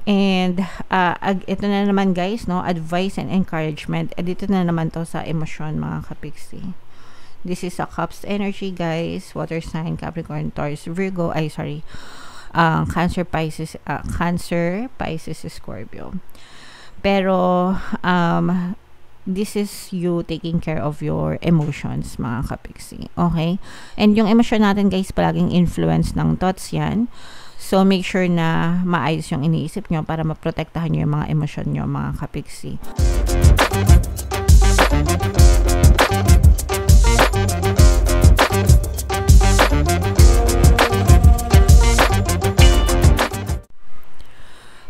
And ito na naman guys, no, advice and encouragement. Dito na naman to sa emosyon mga kapiksi. This is a Cups energy guys, water sign, Capricorn, Taurus, Virgo, Cancer, Pisces, Scorpio. Pero this is you taking care of your emotions mga kapiksi. Okay? And yung emosyon natin guys, palaging influence ng thoughts yan. So, make sure na maayos yung iniisip nyo para maprotektahan nyo yung mga emosyon nyo, mga kapiksi.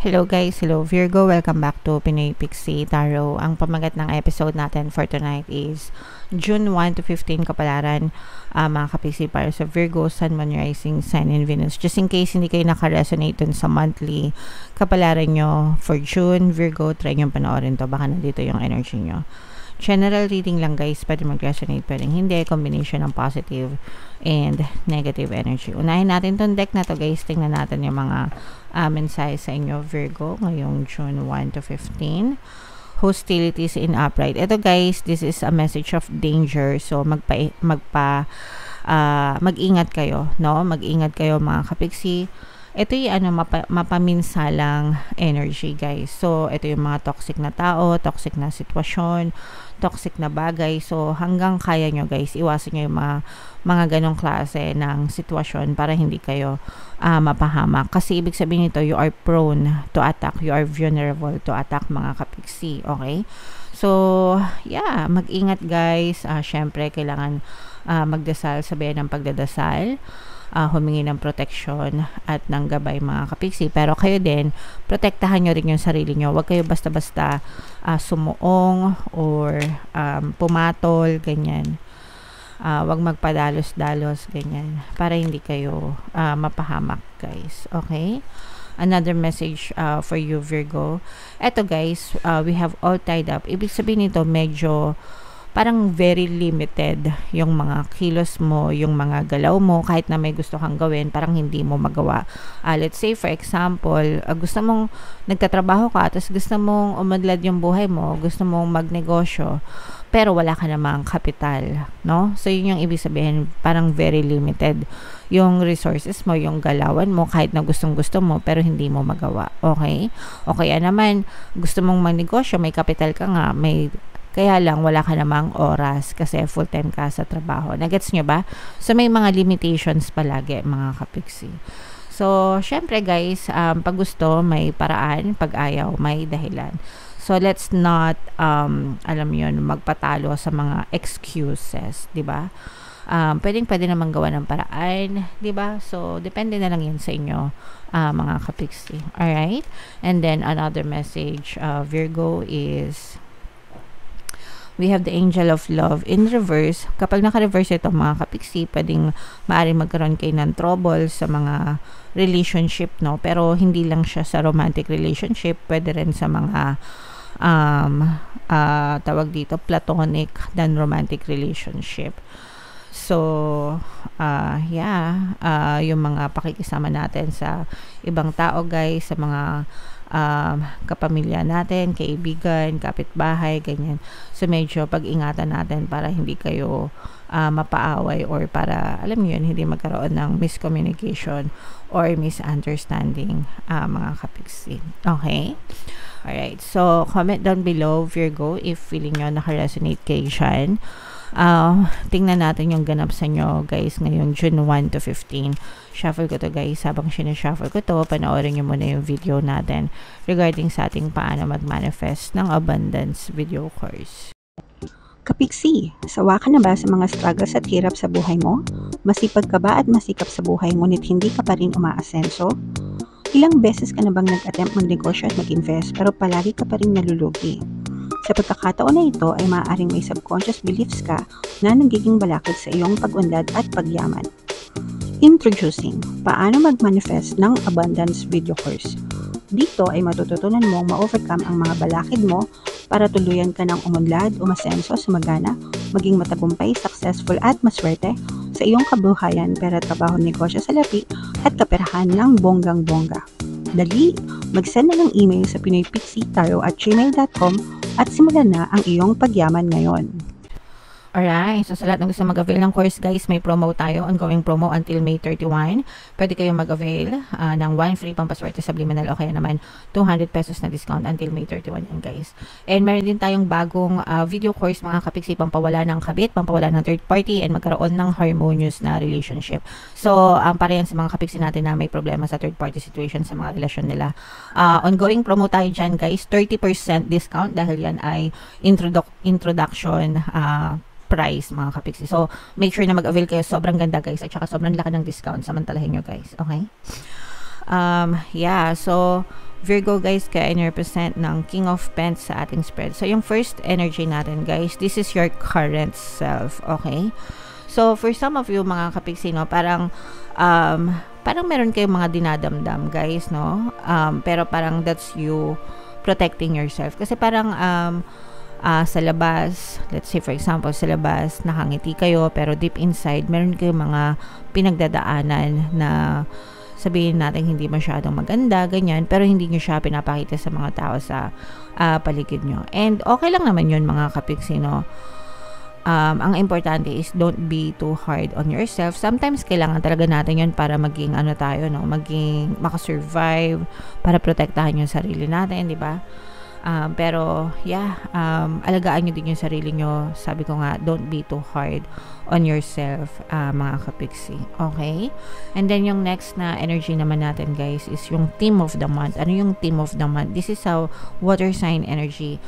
Hello guys, hello Virgo, welcome back to Pinoy Pixie Tarot. Ang pamagat ng episode natin for tonight is June 1 to 15 kapalaran, mga kapiksi para sa Virgo, Sun, Moon, Rising, Sun, and Venus. Just in case hindi kayo naka-resonate dun sa monthly kapalaran nyo for June, Virgo, try nyo panoorin to, baka nandito yung energy nyo. General reading lang guys, pwede mag-resonate, pwedeng hindi, combination ng positive and negative energy. Unahin natin tong deck na to guys, tingnan natin yung mga mensahe sa inyo Virgo ngayong June 1 to 15. Hostilities in upright. Ito guys, this is a message of danger, so mag-ingat kayo, no? Mag-ingat kayo mga kapiksi. Ito yung mapaminsalang energy guys. So, ito yung mga toxic na tao, toxic na sitwasyon, toxic na bagay. So, hanggang kaya nyo guys, iwasan nyo yung mga ganong klase ng sitwasyon para hindi kayo mapahamak. Kasi ibig sabihin nito, you are prone to attack. You are vulnerable to attack mga kapiksi. Okay? So, yeah, mag-ingat guys. Syempre, kailangan magdasal, sabihin ng pagdadasal. Humingi ng protection at ng gabay mga kapiksi. Pero kayo din, protektahan nyo rin yung sarili nyo. Huwag kayo basta-basta sumuong or pumatol, ganyan. Huwag magpadalos-dalos, ganyan. Para hindi kayo mapahamak, guys. Okay? Another message for you, Virgo. Eto guys, we have all tied up. Ibig sabihin nito, medyo parang very limited yung mga kilos mo, yung mga galaw mo, kahit na may gusto kang gawin, parang hindi mo magawa. Let's say, for example, gusto mong nagtatrabaho ka, tapos gusto mong umadlad yung buhay mo, gusto mong magnegosyo, pero wala ka namang kapital, no? So, yun yung ibig sabihin, parang very limited yung resources mo, yung galawan mo, kahit na gustong-gusto mo, pero hindi mo magawa. Okay? O kaya naman, gusto mong magnegosyo, may kapital ka nga, kaya lang wala ka namang oras kasi full-time ka sa trabaho. Nagets nyo ba? So, may mga limitations palagi, mga kapiksi. So, syempre guys, pag gusto, may paraan. Pag ayaw, may dahilan. So, let's not, alam yun, magpatalo sa mga excuses, di ba? Pwede naman gawa ng paraan, di ba? So, depende na lang yun sa inyo, mga kapiksi. Alright? And then, another message, Virgo, is we have the Angel of Love in reverse. Kapag naka-reverse ito mga kapiksi, maaaring magkaroon kayo ng trouble sa mga relationship, no? Pero hindi lang siya sa romantic relationship, pwede rin sa mga tawag dito, platonic than romantic relationship. So, yung mga pakikisama natin sa ibang tao guys, sa mga kapamilya natin, kaibigan, kapitbahay, ganyan. So, medyo pag-ingatan natin para hindi kayo mapaaway or para, alam niyo yun, hindi magkaroon ng miscommunication or misunderstanding, mga kapiksi. Okay? Alright. So, comment down below, Virgo, if feeling nyo naka-resonate kayo dyan. Tingnan natin yung ganap sa nyo guys ngayong June 1 to 15. Shuffle ko to guys. Habang sinashuffle ko to, panoorin nyo muna yung video natin regarding sa ating paano mag-manifest ng abundance video course. Kapiksi, sawa ka na ba sa mga struggles at hirap sa buhay mo? Masipag ka ba at masikap sa buhay ngunit hindi ka pa rin umaasenso? Ilang beses ka na bang nag-attempt magnegosyo at mag-invest pero palagi ka pa rin nalulugi? Sa pagkakataon na ito ay maaaring may subconscious beliefs ka na nagiging balakid sa iyong pag-unlad at pagyaman. Introducing, paano mag-manifest ng abundance video course. Dito ay matututunan mong ma-overcome ang mga balakid mo para tuluyan ka ng umunlad, umasenso, sumagana, maging matagumpay, successful at maswerte sa iyong kabuhayan, pera, trabaho, negosyo, salapi at kaperahan ng bonggang-bongga. Dali, Mag-send na ng email sa pinoypixietarot@gmail.com at simulan na ang iyong pagyaman ngayon. Alright, so sa lahat ng gusto mag-avail ng course guys, may promo tayo, ongoing promo until May 31. Pwede kayong mag-avail ng 1 free pampaswerte subliminal o kaya naman 200 pesos na discount until May 31 yan guys. And meron din tayong bagong video course mga kapiksi, pampawala ng kabit, pampawala ng third party, and magkaroon ng harmonious na relationship. So, para yan sa mga kapiksi natin na may problema sa third party situation sa mga relasyon nila. Ongoing promo tayo dyan guys, 30% discount dahil yan ay introduction price mga kapiksi. So, make sure na mag-avail kayo. Sobrang ganda guys. At saka sobrang laki ng discount. Samantalahin nyo guys. Okay? Yeah. So, Virgo guys, kaya in-represent ng King of Pentacles sa ating spread. So, yung first energy natin guys, this is your current self. Okay? So, for some of you mga kapiksi, no, parang meron kayong mga dinadamdam guys, no? Pero parang that's you protecting yourself. Kasi parang, sa labas, let's say for example, sa labas, nakangiti kayo, pero deep inside, meron kayong mga pinagdadaanan na sabihin natin hindi masyadong maganda, ganyan, pero hindi nyo siya pinapakita sa mga tao sa paligid nyo. And okay lang naman yun mga kapiksi, no? Ang importante is don't be too hard on yourself. Sometimes kailangan talaga natin yun para maging tayo, no? Maging makasurvive, para protektahan yung sarili natin, di ba? Pero yeah, alagaan nyo din yung sarili nyo. Sabi ko nga, don't be too hard on yourself mga kapiksi. Okay? And then yung next na energy naman natin guys is yung theme of the month. Ano yung theme of the month? This is a water sign energy.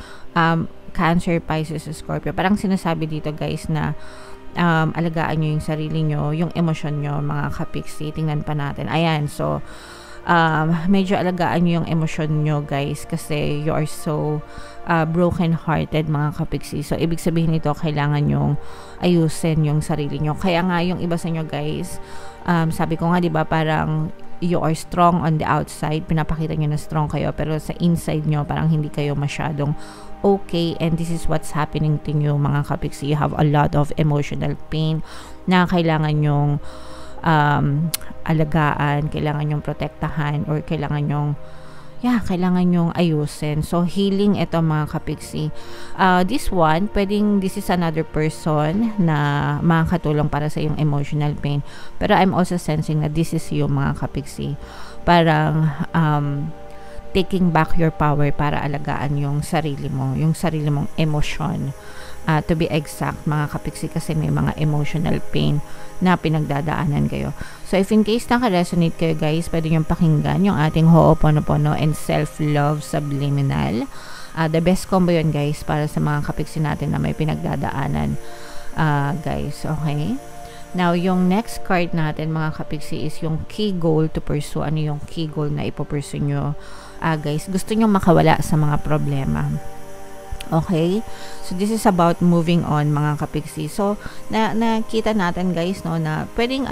Cancer, Pisces, Scorpio. Parang sinasabi dito guys na alagaan nyo yung sarili nyo, yung emosyon nyo mga kapiksi. Tingnan pa natin. Ayan, so medyo alagaan nyo yung emosyon nyo guys kasi you are so broken hearted mga kapiksi. So ibig sabihin nito, kailangan nyong ayusin yung sarili nyo. Kaya nga yung iba sa nyo guys, sabi ko nga diba, parang you are strong on the outside, pinapakita nyo na strong kayo, pero sa inside nyo parang hindi kayo masyadong okay, and this is what's happening to you mga kapiksi. You have a lot of emotional pain na kailangan nyong alagaan, kailangan yung protektahan, or kailangan yung ayusin. So, healing ito mga kapiksi. This one, this is another person na makakatulong para sa yung emotional pain. Pero I'm also sensing na this is you mga kapiksi. Parang, taking back your power para alagaan yung sarili mong emosyon. To be exact mga kapiksi, kasi may mga emotional pain na pinagdadaanan kayo. So if in case naka-resonate kayo guys, pwede nyo pakinggan yung ating Ho'oponopono and Self-Love Subliminal. The best combo yun guys para sa mga kapiksi natin na may pinagdadaanan guys. Okay? Now, yung next card natin mga kapiksi is yung key goal to pursue. Ano yung key goal na ipupursue nyo guys? Gusto nyo makawala sa mga problema. Okay? So, this is about moving on mga kapiksi. So, nakita natin guys, no, na pwedeng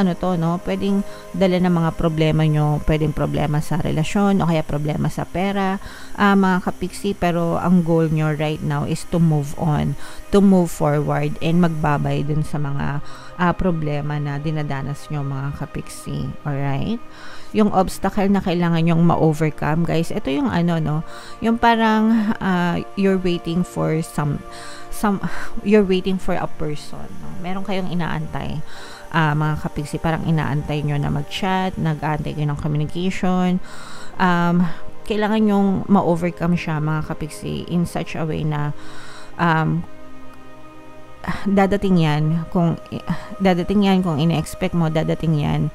pwedeng dala ng mga problema nyo, pwedeng problema sa relasyon, o kaya problema sa pera, mga kapiksi, pero ang goal nyo right now is to move on, to move forward, and magbabay dun sa mga problema na dinadanas nyo mga kapiksi. Alright? Yung obstacle na kailangan nyong ma-overcome guys, ito yung yung parang you're waiting for you're waiting for a person, no? Meron kayong inaantay mga kapiksi, parang inaantay nyo na mag-chat, nag-aantay kayo ng communication. Kailangan nyong ma-overcome siya mga kapiksi in such a way na dadating yan kung ine-expect mo, dadating yan.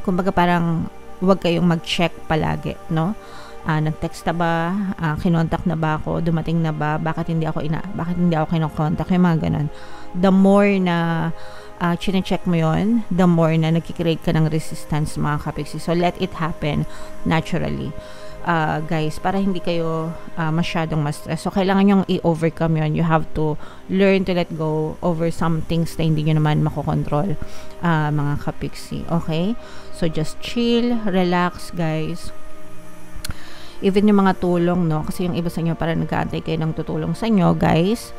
Kumbaga parang huwag kayong mag-check palagi, no? Nag-text na ba? Kinontak na ba ako? Dumating na ba? Bakit hindi ako kinokontak? Yung mga ganun. The more na chine-check mo yon, the more na nagkikreate ka ng resistance mga kapiksi. So, let it happen naturally. Guys, para hindi kayo masyadong ma-stress. So, kailangan nyong i-overcome yun. You have to learn to let go over some things na hindi nyo naman makokontrol, mga kapiksi. Okay? So, just chill, relax, guys. Even yung mga tulong, no? Kasi yung iba sa inyo parang nag-aantay kayo ng tutulong sa inyo, guys.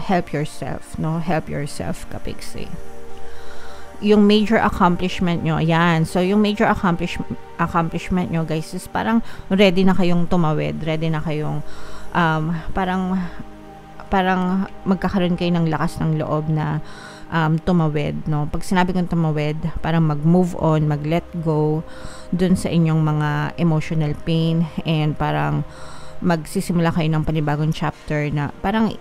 Help yourself, no? Help yourself, kapiksi. yung major accomplishment nyo, ayan. So, yung major accomplishment nyo, guys, is parang ready na kayong tumawid, ready na kayong, parang magkakaroon kayo ng lakas ng loob na tumawid, no? Pag sinabi kong tumawid, parang mag-move on, mag-let go dun sa inyong mga emotional pain, and parang magsisimula kayo ng panibagong chapter na parang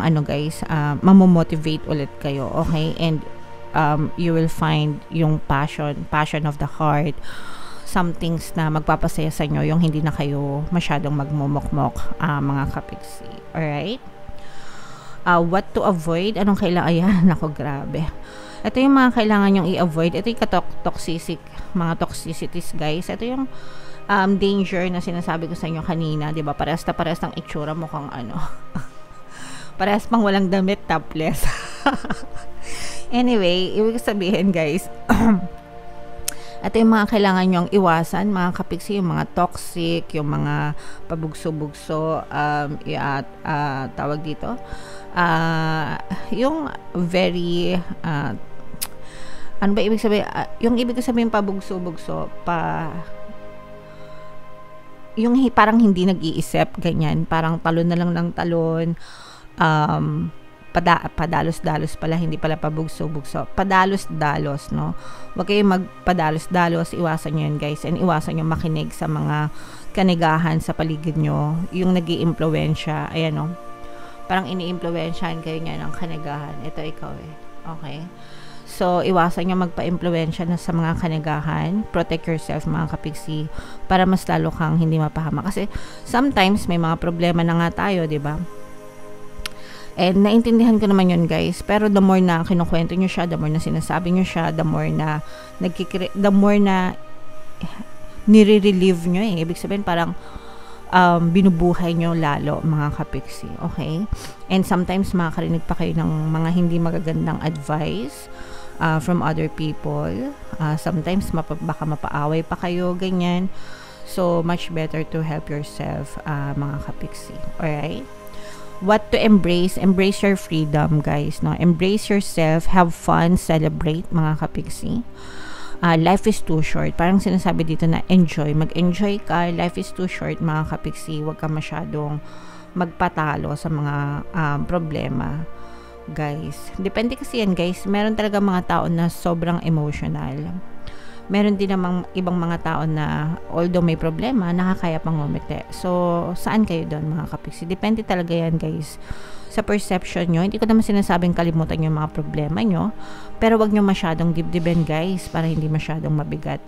ano, guys, mamomotivate ulit kayo, okay? And you will find yung passion of the heart, some things na magpapasaya sa inyo, yung hindi na kayo masyadong magmumokmok, mga kapiksi. Alright? What to avoid? Anong kailangan? Ayan, ako, grabe. Ito yung mga kailangan nyong i-avoid. Ito yung mga toxicities, guys. Ito yung danger na sinasabi ko sa inyo kanina, di ba? Parehas ng itsura, mukhang ano. Parehas pang walang damit, topless. Anyway, ibig sabihin, guys, ito yung mga kailangan nyong iwasan, mga kapiksi, yung mga toxic, yung mga pabugso-bugso, tawag dito, yung very, ano ba ibig sabihin? Yung ibig sabihin pabugso-bugso, yung parang hindi nag-iisip, ganyan, parang talon na lang ng talon, padalos-dalos pala, hindi pala pabugso-bugso, padalos-dalos, no? Huwag kayong magpadalos-dalos, iwasan nyo yun, guys, and iwasan nyo makinig sa mga kanigahan sa paligid nyo, yung nag-i-impluwensya, ayan, no? Parang ini-impluwensyahan kayo nga ng kanigahan. Ito, ikaw, okay? So, iwasan nyo magpa-impluwensya na sa mga kanigahan. Protect yourself, mga kapiksi, para mas lalo kang hindi mapahama. Kasi, sometimes, may mga problema na nga tayo, di ba? And naintindihan ko naman yun, guys. Pero the more na kinukwento nyo siya, the more na sinasabi nyo siya, the more na nire-relieve nyo, Ibig sabihin, parang binubuhay nyo lalo, mga kapiksi. Okay? And sometimes, makakarinig pa kayo ng mga hindi magagandang advice from other people. Sometimes, baka mapaaway pa kayo, ganyan. So, much better to help yourself, mga kapiksi. Alright? What to embrace? Embrace your freedom, guys. No? Embrace yourself. Have fun. Celebrate, mga kapiksi. Life is too short. Parang sinasabi dito na enjoy. Mag-enjoy ka. Life is too short, mga kapiksi. Huwag ka masyadong magpatalo sa mga problema, guys. Depende kasi yan, guys. Meron talaga mga tao na sobrang emotional. Meron din namang ibang mga tao na although may problema, nakakaya pang ngumiti. So, saan kayo doon, mga kapiksi? Depende talaga yan, guys, sa perception nyo. Hindi ko naman sinasabing kalimutan yung mga problema nyo, pero wag nyo masyadong dibdibin, guys, para hindi masyadong mabigat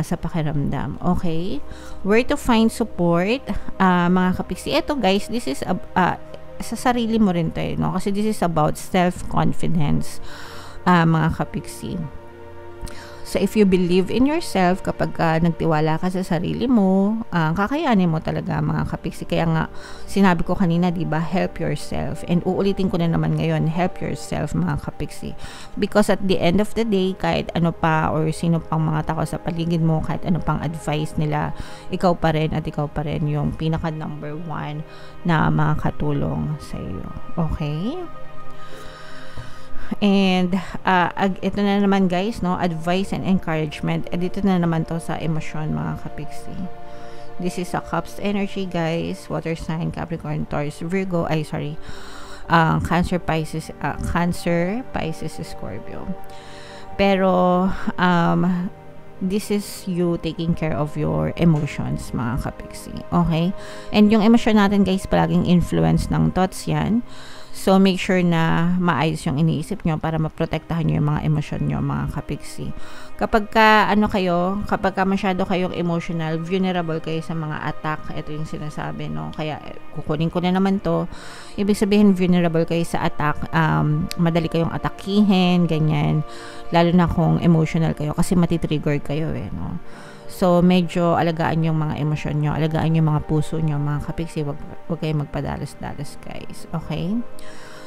sa pakiramdam. Okay? Where to find support, mga kapiksi? Ito, guys, this is sa sarili mo rin tayo, no? Kasi this is about self-confidence, mga kapiksi. So, if you believe in yourself, kapag nagtiwala ka sa sarili mo, kakayanin mo talaga, mga kapiksi. Kaya nga, sinabi ko kanina, diba, help yourself. And uulitin ko na naman ngayon, help yourself, mga kapiksi. Because at the end of the day, kahit ano pa, or sino pang mga tao sa paligid mo, kahit ano pang advice nila, ikaw pa rin yung pinaka number 1 na makakatulong sa iyo. Okay? And ito na naman, guys, no, advice and encouragement. Dito na naman to sa emosyon, mga kapiksi. This is a Cups energy, guys. Water sign, Capricorn, Taurus, Virgo, Cancer, Pisces, Scorpio. Pero this is you taking care of your emotions, mga kapiksi. Okay? And yung emosyon natin, guys, palaging influence ng thoughts yan. So, make sure na maayos yung iniisip nyo para maprotektahan nyo yung mga emosyon nyo, mga kapiksi. Kapag masyado kayong emotional, vulnerable kayo sa mga attack, ito yung sinasabi, no? Kaya, kukunin ko na naman to. Ibig sabihin, vulnerable kayo sa attack, madali kayong atakihin, ganyan. Lalo na kung emotional kayo, kasi matitrigger kayo, no? So, medyo alagaan yung mga emosyon nyo, alagaan yung mga puso nyo, mga kapiksi. Wag kayong magpadalos-dalos, guys. Okay?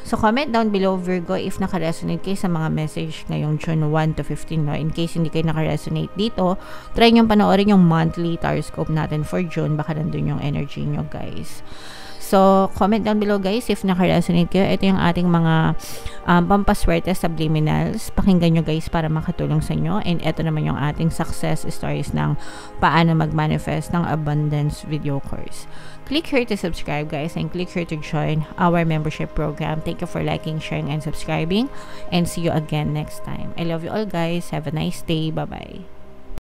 So, comment down below, Virgo, if naka-resonate kayo sa mga message ngayong June 1 to 15, no? In case hindi kayo naka-resonate dito, try nyo panoorin yung monthly horoscope natin for June. Baka nandun yung energy nyo, guys. So, comment down below guys if naka-resonate kayo. Ito yung ating mga pampaswerte subliminals. Pakinggan nyo guys para makatulong sa inyo. And ito naman yung ating success stories ng paano mag-manifest ng abundance video course. Click here to subscribe guys and click here to join our membership program. Thank you for liking, sharing, and subscribing. And see you again next time. I love you all guys. Have a nice day. Bye-bye.